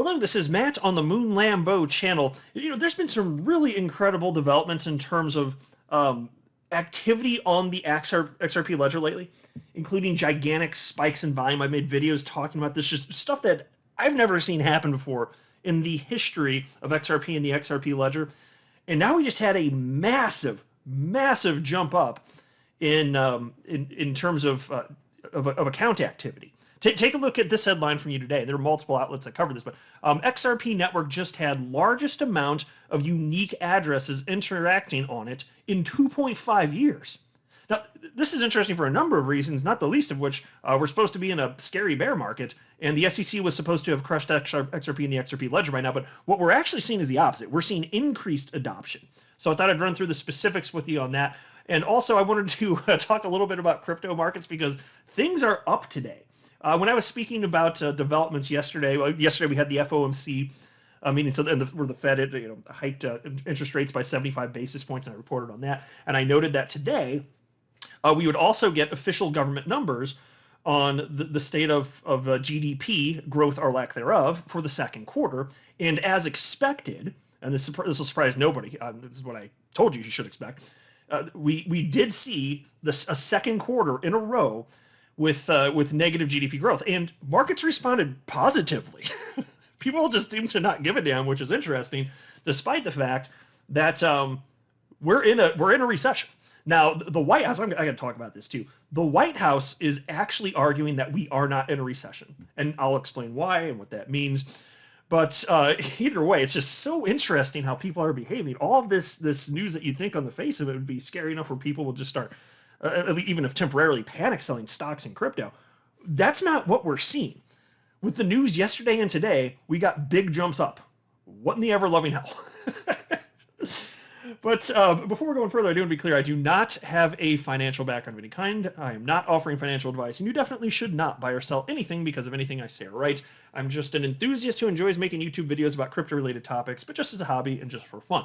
Hello, this is Matt on the Moon Lambeau channel. There's been some really incredible developments in terms of activity on the XRP ledger lately, including gigantic spikes in volume. I've made videos talking about this, just stuff that I've never seen happen before in the history of XRP and the XRP ledger. And now we just had a massive, massive jump up in terms of account activity. Take a look at this headline from you today. There are multiple outlets that cover this, but XRP Network just had largest amount of unique addresses interacting on it in 2.5 years. Now, this is interesting for a number of reasons, not the least of which we're supposed to be in a scary bear market, and the SEC was supposed to have crushed XRP and the XRP ledger by now, but what we're actually seeing is the opposite. We're seeing increased adoption. So I thought I'd run through the specifics with you on that. And also I wanted to talk a little bit about crypto markets because things are up today. When I was speaking about developments yesterday, we had the FOMC meeting, where the Fed hiked interest rates by 75 basis points, and I reported on that. And I noted that today we would also get official government numbers on the state of GDP growth or lack thereof for the second quarter. And as expected, and this will surprise nobody, this is what I told you should expect, we did see a second quarter in a row with negative GDP growth, and markets responded positively. People just seem to not give a damn, which is interesting, despite the fact that we're in a recession. Now, the White House, I got to talk about this too. The White House is actually arguing that we are not in a recession, and I'll explain why and what that means. But either way, it's just so interesting how people are behaving. All of this news that you'd think on the face of it would be scary enough where people will just start, even if temporarily, panic selling stocks and crypto. That's not what we're seeing. With the news yesterday and today, we got big jumps up. What in the ever-loving hell? But before we're going further, I do want to be clear, I do not have a financial background of any kind. I am not offering financial advice, and you definitely should not buy or sell anything because of anything I say or write. I'm just an enthusiast who enjoys making YouTube videos about crypto-related topics, but just as a hobby and just for fun.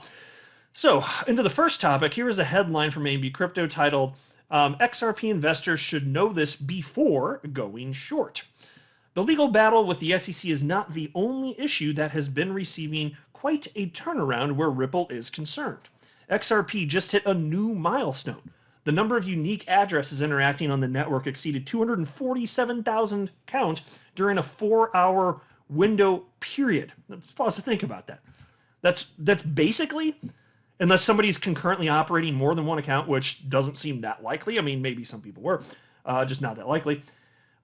So, into the first topic, here is a headline from AB Crypto titled, XRP investors should know this before going short. The legal battle with the SEC is not the only issue that has been receiving quite a turnaround where Ripple is concerned. XRP just hit a new milestone. The number of unique addresses interacting on the network exceeded 247,000 count during a 4-hour window period. Let's pause to think about that. That's basically, unless somebody's concurrently operating more than one account, which doesn't seem that likely. I mean, maybe some people were, just not that likely.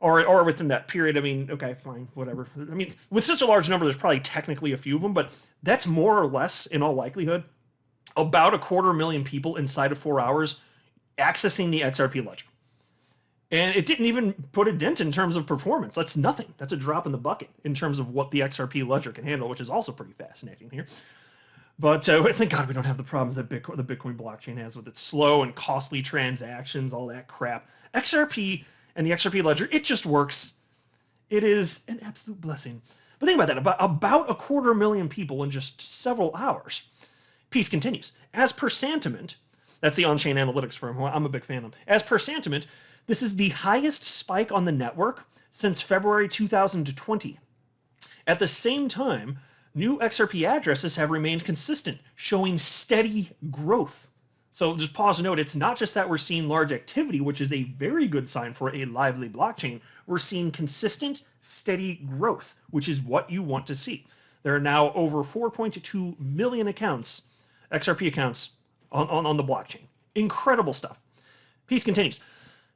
Or within that period, I mean, okay, fine, whatever. I mean, with such a large number, there's probably technically a few of them, but that's more or less, in all likelihood, about 250,000 people inside of 4 hours accessing the XRP ledger. And it didn't even put a dent in terms of performance. That's nothing. That's a drop in the bucket in terms of what the XRP ledger can handle, which is also pretty fascinating here. But thank God we don't have the problems that the Bitcoin blockchain has with its slow and costly transactions, all that crap. XRP and the XRP ledger, it just works. It is an absolute blessing. But think about that, about 250,000 people in just several hours. Piece continues. As per Santiment, that's the on-chain analytics firm who I'm a big fan of. As per Santiment, this is the highest spike on the network since February 2020. At the same time, new XRP addresses have remained consistent, showing steady growth. So just pause and note, it's not just that we're seeing large activity, which is a very good sign for a lively blockchain. We're seeing consistent, steady growth, which is what you want to see. There are now over 4.2 million accounts, XRP accounts, on the blockchain. Incredible stuff. Piece continues.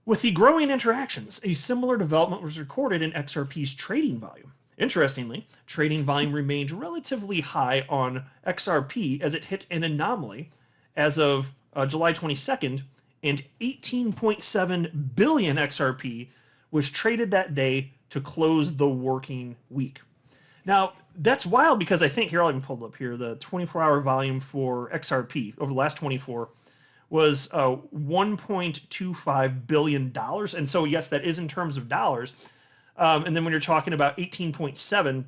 With the growing interactions, a similar development was recorded in XRP's trading volume. Interestingly, trading volume remained relatively high on XRP as it hit an anomaly as of July 22nd, and 18.7 billion XRP was traded that day to close the working week. Now, that's wild because I think, here, I'll even pull it up here, the 24-hour volume for XRP over the last 24 was $1.25 billion. And so, yes, that is in terms of dollars. And then when you're talking about 18.7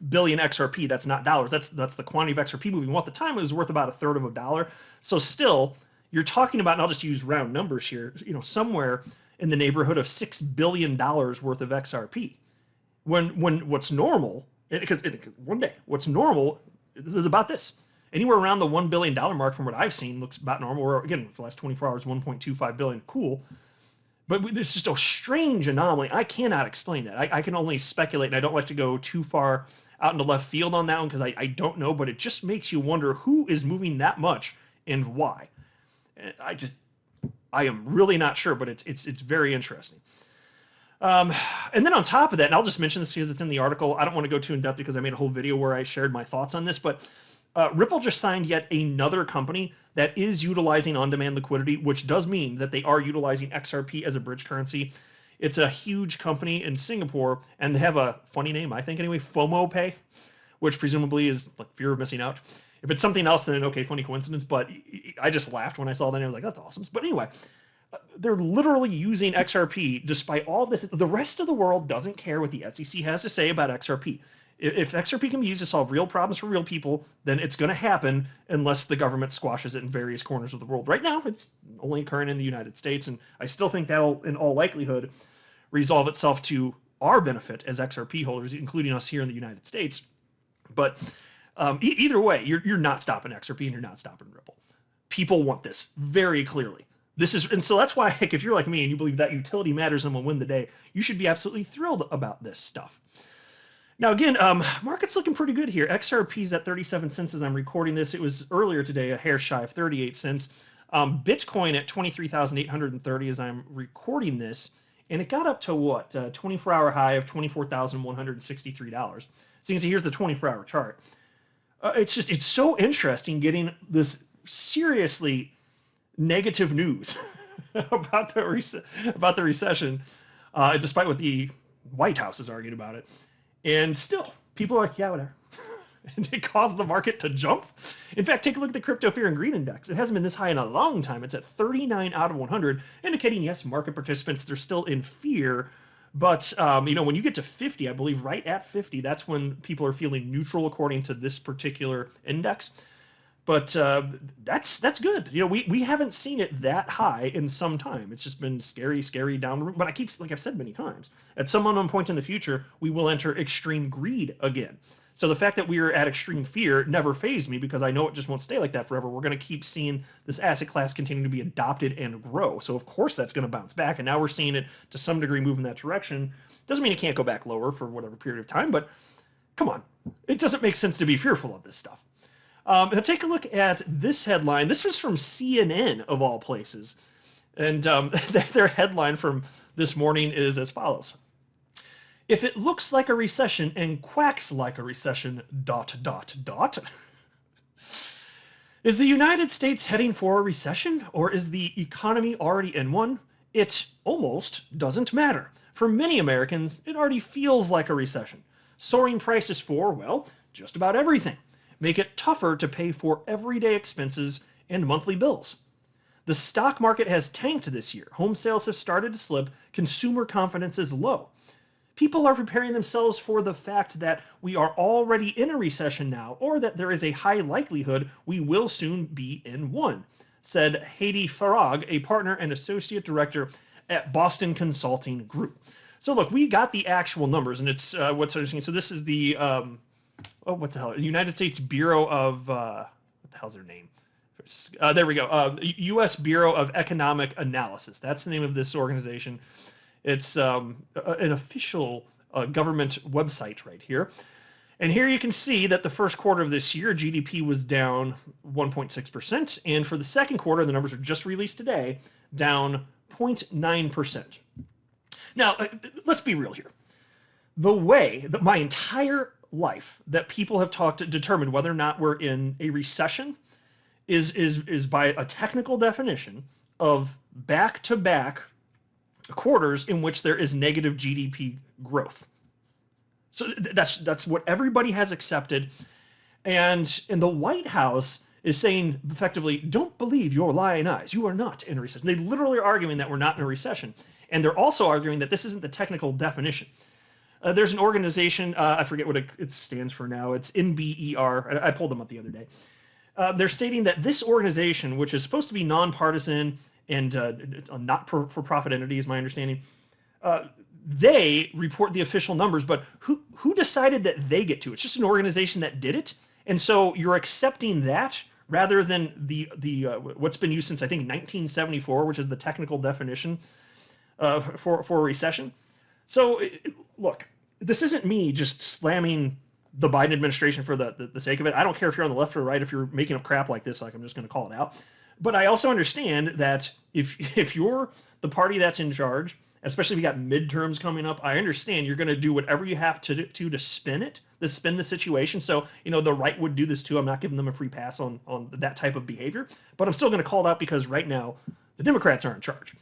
billion XRP, that's not dollars. That's the quantity of XRP moving. Well, at the time, it was worth about $0.33. So still, you're talking about, and I'll just use round numbers here, somewhere in the neighborhood of $6 billion worth of XRP. when what's normal, because one day what's normal, this is about this. Anywhere around the $1 billion mark from what I've seen looks about normal. Or again, for the last 24 hours, 1.25 billion, cool. But there's just a strange anomaly. I cannot explain that. I can only speculate, and I don't like to go too far out into left field on that one because I don't know, but it just makes you wonder who is moving that much and why. I am really not sure, but it's very interesting. And then on top of that, and I'll just mention this because it's in the article. I don't want to go too in depth because I made a whole video where I shared my thoughts on this, but Ripple just signed yet another company that is utilizing on-demand liquidity, which does mean that they are utilizing XRP as a bridge currency. It's a huge company in Singapore, and they have a funny name, I think anyway, FOMO Pay, which presumably is like fear of missing out. If it's something else, then okay, funny coincidence, but I just laughed when I saw that, and I was like, that's awesome. But anyway, they're literally using XRP despite all this. The rest of the world doesn't care what the SEC has to say about XRP. If XRP can be used to solve real problems for real people, then it's going to happen unless the government squashes it in various corners of the world. Right now, it's only occurring in the United States, and I still think that'll, in all likelihood, resolve itself to our benefit as XRP holders, including us here in the United States. But either way, you're not stopping XRP and you're not stopping Ripple. People want this very clearly. And so that's why, if you're like me and you believe that utility matters and will win the day, you should be absolutely thrilled about this stuff. Now, again, market's looking pretty good here. XRP's at 37 cents as I'm recording this. It was earlier today, a hair shy of 38 cents. Bitcoin at 23,830 as I'm recording this. And it got up to what? 24-hour high of $24,163. So you can see here's the 24-hour chart. It's so interesting getting this seriously negative news about the recession, despite what the White House is arguing about it. And still, people are like, yeah, whatever. And it caused the market to jump. In fact, take a look at the Crypto Fear and Greed Index. It hasn't been this high in a long time. It's at 39 out of 100, indicating, yes, market participants, they're still in fear. But, when you get to 50, I believe right at 50, that's when people are feeling neutral according to this particular index. But that's good. We haven't seen it that high in some time. It's just been scary down. But like I've said many times, at some unknown point in the future, we will enter extreme greed again. So the fact that we are at extreme fear never fazed me because I know it just won't stay like that forever. We're going to keep seeing this asset class continue to be adopted and grow. So of course that's going to bounce back. And now we're seeing it to some degree move in that direction. Doesn't mean it can't go back lower for whatever period of time, but come on. It doesn't make sense to be fearful of this stuff. Now take a look at this headline. This was from CNN, of all places. And their headline from this morning is as follows. If it looks like a recession and quacks like a recession, ... Is the United States heading for a recession, or is the economy already in one? It almost doesn't matter. For many Americans, it already feels like a recession. Soaring prices for, well, just about everything. Make it tougher to pay for everyday expenses and monthly bills. The stock market has tanked this year. Home sales have started to slip. Consumer confidence is low. People are preparing themselves for the fact that we are already in a recession now, or that there is a high likelihood we will soon be in one, said Heidi Farag, a partner and associate director at Boston Consulting Group. So look, we got the actual numbers, and it's what's interesting. So this is the what the hell? The United States Bureau of what the hell's their name? There we go. U.S. Bureau of Economic Analysis. That's the name of this organization. It's an official government website right here. And here you can see that the first quarter of this year, GDP was down 1.6%. And for the second quarter, the numbers are just released today, down 0.9%. Now, let's be real here. The way that my entire life that people have determined whether or not we're in a recession is by a technical definition of back-to-back quarters in which there is negative GDP growth. So that's what everybody has accepted. And the White House is saying effectively, don't believe your lying eyes. You are not in a recession. They literally are arguing that we're not in a recession. And they're also arguing that this isn't the technical definition. There's an organization, I forget what it stands for now. It's NBER. I pulled them up the other day. They're stating that this organization, which is supposed to be nonpartisan and not for-profit entity, is my understanding, they report the official numbers, but who decided that they get to? It's just an organization that did it, and so you're accepting that rather than the what's been used since I think 1974, which is the technical definition for a recession. So look, this isn't me just slamming the Biden administration for the sake of it. I don't care if you're on the left or right. If you're making up crap like this, like I'm just going to call it out. But I also understand that if you're the party that's in charge, especially if you got midterms coming up, I understand you're going to do whatever you have to spin the situation. So, the right would do this too. I'm not giving them a free pass on that type of behavior, but I'm still going to call it out because right now the Democrats are in charge,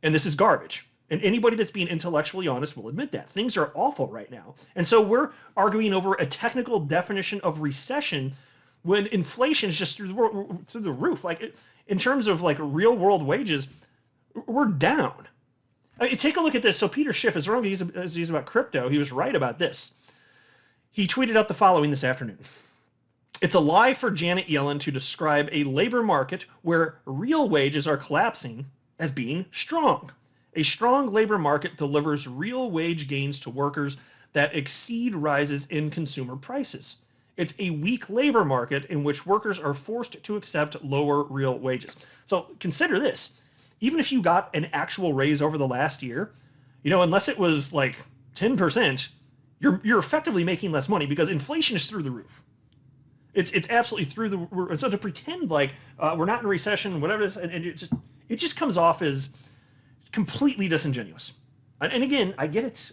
and this is garbage. And anybody that's being intellectually honest will admit that things are awful right now. And so we're arguing over a technical definition of recession when inflation is just through the roof. Like in terms of like real world wages, we're down. I mean, take a look at this. So Peter Schiff, as wrong as he's about crypto, he was right about this. He tweeted out the following this afternoon. It's a lie for Janet Yellen to describe a labor market where real wages are collapsing as being strong. A strong labor market delivers real wage gains to workers that exceed rises in consumer prices. It's a weak labor market in which workers are forced to accept lower real wages. So consider this. Even if you got an actual raise over the last year, unless it was like 10%, you're effectively making less money because inflation is through the roof. It's absolutely through the roof. And so to pretend like we're not in a recession, whatever it is, and it just comes off as completely disingenuous. And again, I get it.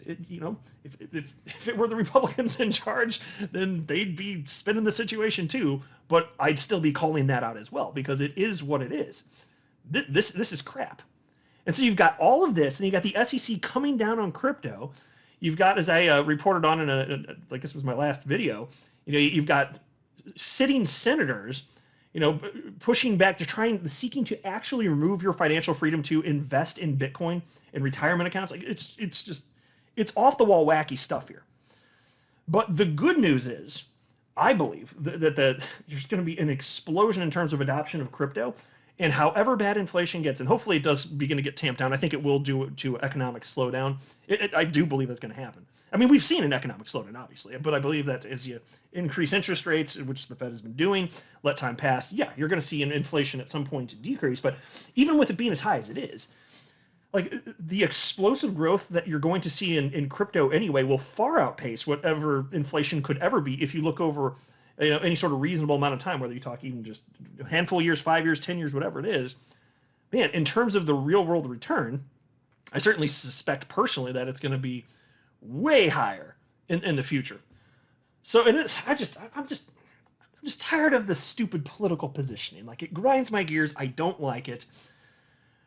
If it were the Republicans in charge, then they'd be spinning the situation too. But I'd still be calling that out as well because it is what it is. This is crap. And so you've got all of this, and you got the SEC coming down on crypto. You've got, as I reported on in like this was my last video. You've got sitting senators pushing back to seeking to actually remove your financial freedom to invest in Bitcoin and retirement accounts. Like it's off the wall wacky stuff here. But the good news is, I believe that there's going to be an explosion in terms of adoption of crypto, and however bad inflation gets, and hopefully it does begin to get tamped down. I think it will do to economic slowdown. I do believe that's going to happen. I mean, we've seen an economic slowdown, obviously, but I believe that as you increase interest rates, which the Fed has been doing, let time pass, yeah, you're going to see an inflation at some point decrease. But even with it being as high as it is, like the explosive growth that you're going to see in crypto anyway will far outpace whatever inflation could ever be if you look over any sort of reasonable amount of time, whether you talk even just a handful of years, 5 years, 10 years, whatever it is. Man, in terms of the real world return, I certainly suspect personally that it's going to be way higher in the future. So, and I'm just tired of the stupid political positioning. Like, it grinds my gears. I don't like it.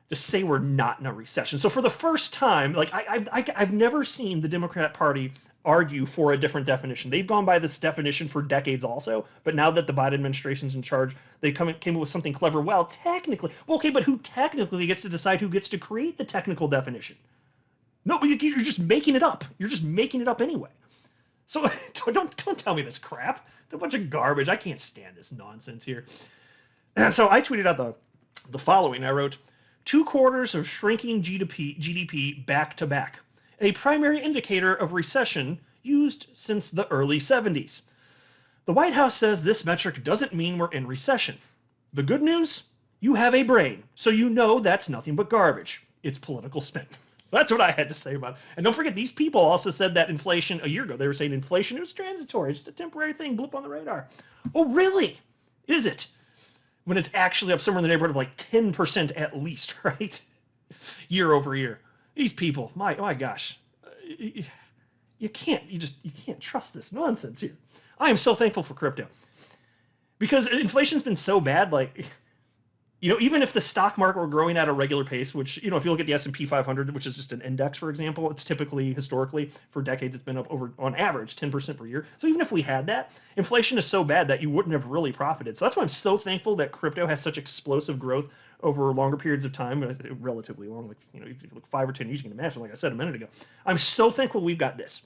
Just say we're not in a recession. So for the first time, like I've never seen the Democrat Party argue for a different definition. They've gone by this definition for decades also, but now that the Biden administration's in charge, they came up with something clever. Well, technically, okay, but who technically gets to decide who gets to create the technical definition? No, but you're just making it up. You're just making it up anyway. So don't tell me this crap. It's a bunch of garbage. I can't stand this nonsense here. And so I tweeted out the following. I wrote, 2 quarters of shrinking GDP back to back. A primary indicator of recession used since the early 70s. The White House says this metric doesn't mean we're in recession. The good news? You have a brain, so you know that's nothing but garbage. It's political spin. So that's what I had to say about it. And don't forget, these people also said that inflation a year ago. They were saying inflation is transitory. It's just a temporary thing, blip on the radar. Oh, really? Is it? When it's actually up somewhere in the neighborhood of like 10% at least, right? Year over year. These people, my gosh, you can't trust this nonsense here. I am so thankful for crypto because inflation's been so bad. Like, even if the stock market were growing at a regular pace, which, if you look at the S&P 500, which is just an index, for example, it's typically, historically, for decades, it's been up over, on average, 10% per year. So even if we had that, inflation is so bad that you wouldn't have really profited. So that's why I'm so thankful that crypto has such explosive growth over longer periods of time, relatively long, like, if you look 5 or 10 years, you can imagine, like I said a minute ago. I'm so thankful we've got this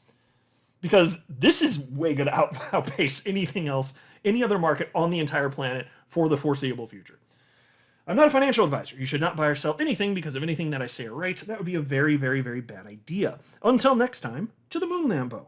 because this is way going to outpace anything else, any other market on the entire planet for the foreseeable future. I'm not a financial advisor. You should not buy or sell anything because of anything that I say or write. That would be a very, very, very bad idea. Until next time, to the moon, Lambo.